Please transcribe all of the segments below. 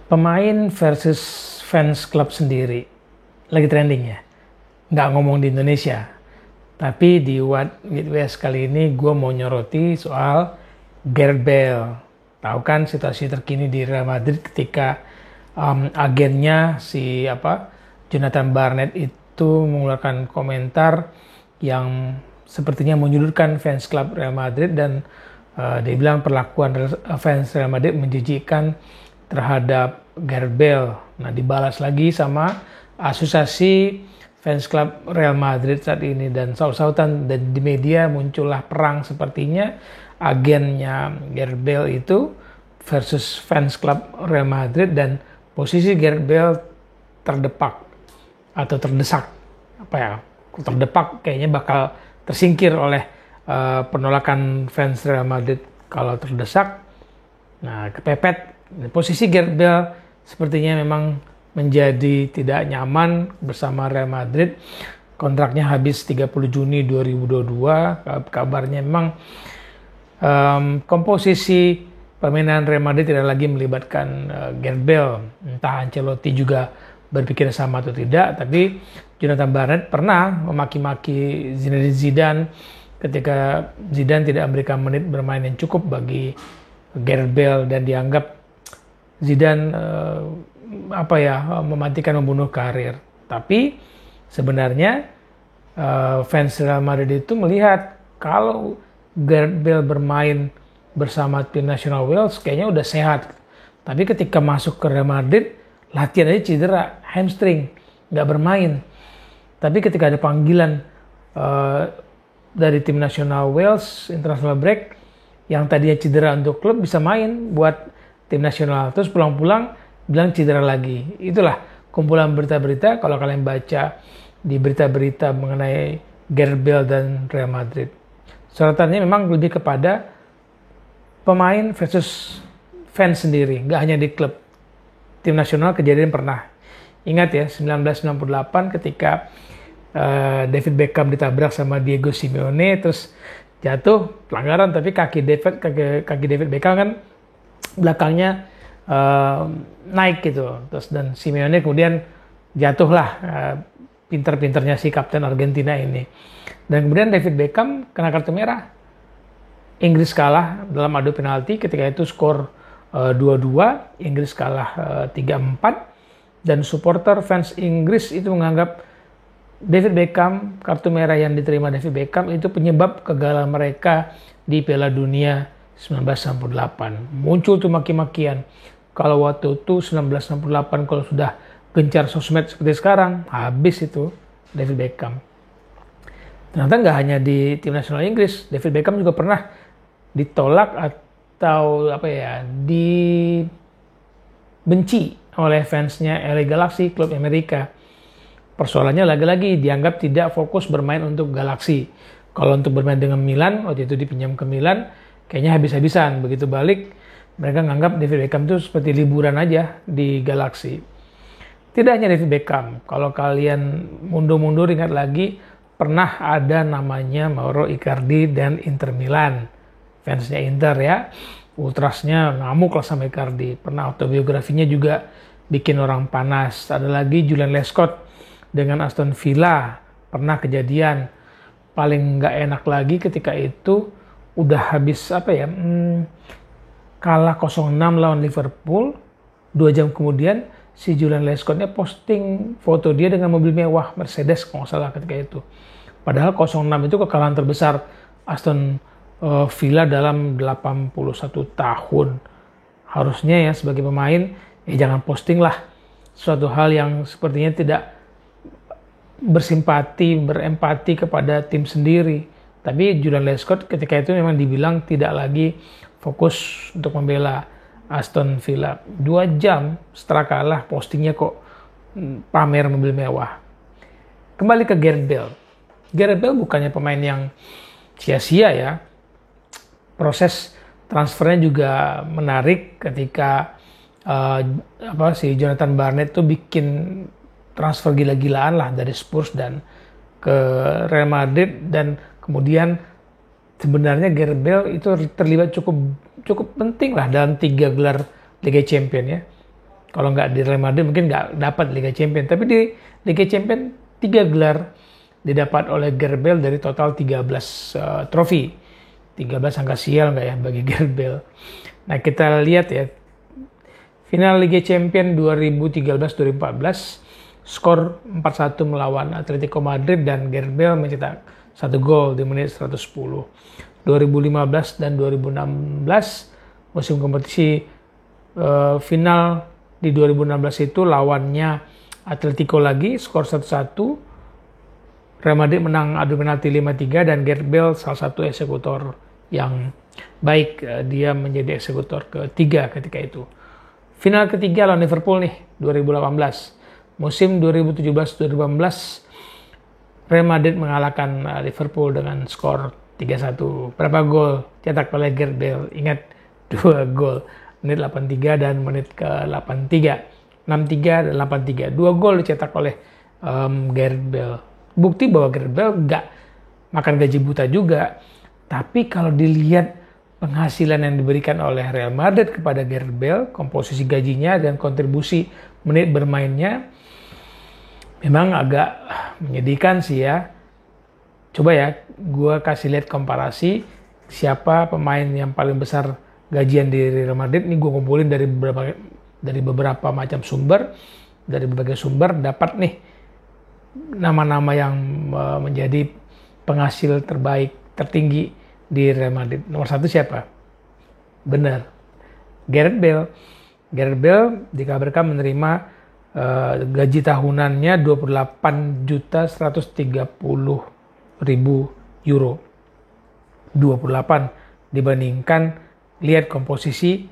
Pemain versus fans klub sendiri. Lagi trending ya. Nggak ngomong di Indonesia. Tapi di What with West kali ini gue mau nyoroti soal Gareth Bale. Tahu kan situasi terkini di Real Madrid ketika agennya Jonathan Barnett itu mengeluarkan komentar yang sepertinya menyudutkan fans klub Real Madrid dan dia bilang perlakuan fans Real Madrid menjijikkan terhadap Gareth Bale. Nah, dibalas lagi sama asosiasi fans klub Real Madrid saat ini dan saut-sautan dan di media muncullah perang sepertinya agennya Gareth Bale itu versus fans klub Real Madrid dan posisi Gareth Bale terdepak atau terdesak terdepak kayaknya bakal tersingkir oleh penolakan fans Real Madrid kalau terdesak. Nah, kepepet. Posisi Gareth Bale sepertinya memang menjadi tidak nyaman bersama Real Madrid. Kontraknya habis 30 Juni 2022. Kabarnya memang komposisi permainan Real Madrid tidak lagi melibatkan Gareth Bale. Entah Ancelotti juga berpikir sama atau tidak, tapi Jonathan Barnett pernah memaki-maki Zinedine Zidane ketika Zidane tidak memberikan menit bermain yang cukup bagi Gareth Bale dan dianggap Zidane mematikan membunuh karir. Tapi sebenarnya fans Real Madrid itu melihat kalau Gareth Bale bermain bersama tim nasional Wales kayaknya udah sehat. Tapi ketika masuk ke Real Madrid latihan aja cedera, hamstring, nggak bermain. Tapi ketika ada panggilan dari tim nasional Wales international break yang tadinya cedera untuk klub bisa main buat tim nasional, terus pulang-pulang bilang cedera lagi. Itulah kumpulan berita-berita kalau kalian baca di berita-berita mengenai Gareth Bale dan Real Madrid. Sorotannya memang lebih kepada pemain versus fans sendiri, nggak hanya di klub. Tim nasional kejadian pernah. Ingat ya, 1998 ketika David Beckham ditabrak sama Diego Simeone, terus jatuh pelanggaran, tapi kaki David Beckham kan belakangnya naik gitu, terus dan Simeone kemudian jatuhlah pinter-pinternya si kapten Argentina ini, dan kemudian David Beckham kena kartu merah. Inggris kalah dalam adu penalti, ketika itu skor 2-2, Inggris kalah 3-4 dan supporter fans Inggris itu menganggap David Beckham, kartu merah yang diterima David Beckham itu penyebab kegagalan mereka di Piala Dunia 1968. Muncul tuh maki-makian. Kalau waktu itu 1968 kalau sudah gencar sosmed seperti sekarang, habis itu David Beckham. Ternyata nggak hanya di tim nasional Inggris, David Beckham juga pernah ditolak atau dibenci oleh fansnya LA Galaxy, klub Amerika. Persoalannya lagi-lagi dianggap tidak fokus bermain untuk Galaxy. Kalau untuk bermain dengan Milan, waktu itu dipinjam ke Milan, kayaknya habis-habisan. Begitu balik, mereka nganggap David Beckham itu seperti liburan aja di Galaxy. Tidak hanya David Beckham, kalau kalian mundur-mundur ingat lagi, pernah ada namanya Mauro Icardi dan Inter Milan. Fansnya Inter ya, ultrasnya ngamuk lah sama Icardi. Pernah autobiografinya juga bikin orang panas. Ada lagi Julian Lescott dengan Aston Villa, pernah kejadian. Paling nggak enak lagi ketika itu udah habis kalah 0-6 lawan Liverpool. 2 jam kemudian si Julian Lescott-nya posting foto dia dengan mobil mewah Mercedes kalau nggak salah ketika itu. Padahal 0-6 itu kekalahan terbesar Aston Villa dalam 81 tahun. Harusnya ya sebagai pemain jangan posting lah suatu hal yang sepertinya tidak berempati kepada tim sendiri. Tapi Julian Lescott ketika itu memang dibilang tidak lagi fokus untuk membela Aston Villa. 2 jam setelah kalah postingnya kok pamer mobil mewah. Kembali ke Gareth Bale. Gareth Bale bukannya pemain yang sia-sia ya. Proses transfernya juga menarik ketika si Jonathan Barnett tuh bikin transfer gila-gilaan lah dari Spurs dan ke Real Madrid, dan kemudian sebenarnya Gareth Bale itu terlibat cukup penting lah dalam 3 gelar Liga Champions ya. Kalau nggak di Real Madrid mungkin nggak dapat Liga Champions. Tapi di Liga Champions 3 gelar didapat oleh Gareth Bale dari total 13 trofi. 13 angka sial nggak ya bagi Gareth Bale. Nah kita lihat ya, final Liga Champions 2013-2014, skor 4-1 melawan Atletico Madrid dan Gareth Bale mencetak 1 gol di menit 110. 2015 dan 2016 musim kompetisi final di 2016 itu lawannya Atletico lagi, skor 1-1. Real Madrid menang adu penalti 5-3 dan Gareth Bale salah satu eksekutor yang baik. Dia menjadi eksekutor ketiga ketika itu. Final ketiga lawan Liverpool nih 2018. Musim 2017-2018 Real Madrid mengalahkan Liverpool dengan skor 3-1. Berapa gol cetak oleh Gareth Bale? Ingat 2 gol. Menit 83 dan menit ke-83. 63 dan 83. 2 gol dicetak oleh Gareth Bale. Bukti bahwa Gareth Bale nggak makan gaji buta juga. Tapi kalau dilihat penghasilan yang diberikan oleh Real Madrid kepada Gareth Bale, komposisi gajinya dan kontribusi menit bermainnya, memang agak menyedihkan sih ya. Coba ya, gue kasih lihat komparasi siapa pemain yang paling besar gajian di Real Madrid. Ini gue kumpulin dari beberapa macam sumber, dari berbagai sumber dapat nih nama-nama yang menjadi penghasil terbaik, tertinggi di Real Madrid. Nomor 1 siapa? Benar, Gareth Bale. Gareth Bale dikabarkan menerima gaji tahunannya 28.130.000 euro. 28 dibandingkan, lihat komposisi,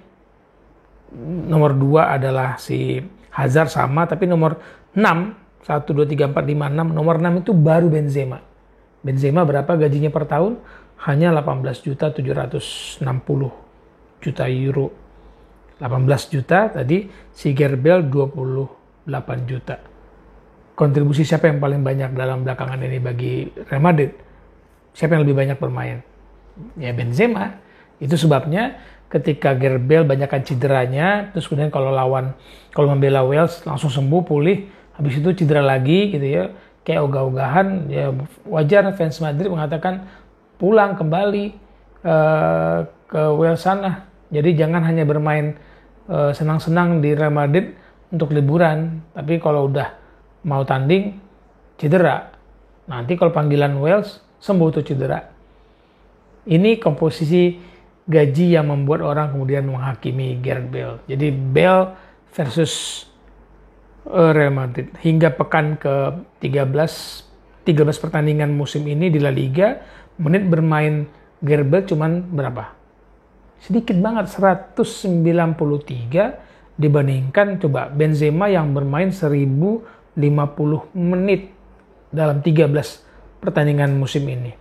nomor 2 adalah si Hazard sama, tapi nomor 6, 1, 2, 3, 4, 5, 6. Nomor 6 itu baru Benzema. Benzema berapa gajinya per tahun? Hanya 18.760.000 euro. 18 juta tadi, si Gareth Bale 28 juta. Kontribusi siapa yang paling banyak dalam belakangan ini bagi Real Madrid? Siapa yang lebih banyak bermain? Ya Benzema. Itu sebabnya ketika Gareth Bale banyakkan cederanya, terus kemudian kalau membela Wales langsung sembuh, pulih, habis itu cedera lagi gitu ya, kayak ogah-ogahan, ya wajar fans Madrid mengatakan pulang kembali ke Wales sana. Jadi jangan hanya bermain senang-senang di Real Madrid untuk liburan, tapi kalau udah mau tanding cedera. Nanti kalau panggilan Wales sembuh tuh cedera. Ini komposisi gaji yang membuat orang kemudian menghakimi Gareth Bale. Jadi Bale versus Real Madrid hingga pekan ke-13 pertandingan musim ini di La Liga, menit bermain Gareth Bale cuman berapa? Sedikit banget, 193 dibandingkan coba Benzema yang bermain 1050 menit dalam 13 pertandingan musim ini.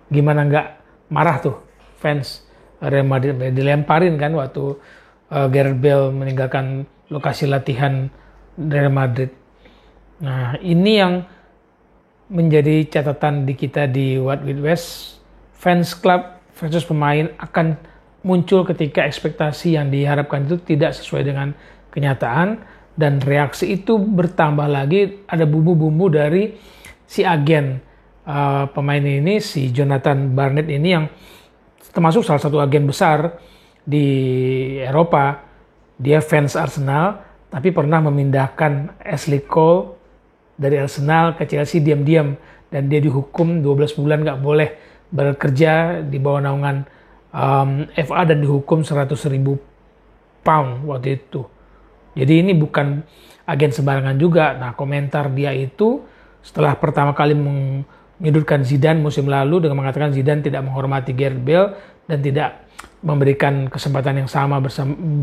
Gimana nggak marah tuh fans Real Madrid? Dilemparin kan waktu Gareth Bale meninggalkan lokasi latihan Real Madrid. Nah, ini yang menjadi catatan di kita di What With West. Fans club versus pemain akan muncul ketika ekspektasi yang diharapkan itu tidak sesuai dengan kenyataan, dan reaksi itu bertambah lagi. Ada bumbu-bumbu dari si agen pemain ini, si Jonathan Barnett ini, yang termasuk salah satu agen besar di Eropa. Dia fans Arsenal, tapi pernah memindahkan Ashley Cole dari Arsenal ke Chelsea diam-diam, dan dia dihukum 12 bulan nggak boleh bekerja di bawah naungan FA dan dihukum 100.000 pound waktu itu. Jadi ini bukan agen sembarangan juga. Nah, komentar dia itu setelah pertama kali menyudutkan Zidane musim lalu dengan mengatakan Zidane tidak menghormati Gareth Bale dan tidak memberikan kesempatan yang sama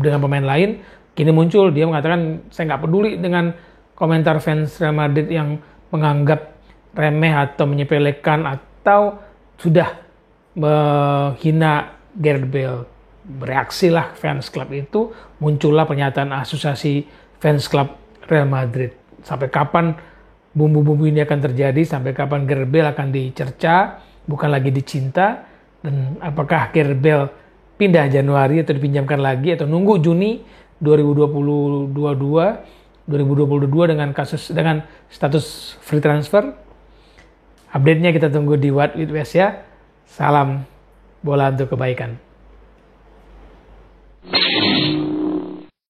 dengan pemain lain. Kini muncul, dia mengatakan saya nggak peduli dengan komentar fans Real Madrid yang menganggap remeh atau menyepelekan atau sudah menghina Gareth Bale. Bereaksilah fans klub itu, muncullah pernyataan asosiasi fans klub Real Madrid. Sampai kapan bumbu-bumbu ini akan terjadi? Sampai kapan Gareth Bale akan dicerca, bukan lagi dicinta? Dan apakah Gareth Bale pindah Januari atau dipinjamkan lagi, atau nunggu Juni 2022 dengan status free transfer. Update-nya kita tunggu di What with West ya. Salam bola untuk kebaikan.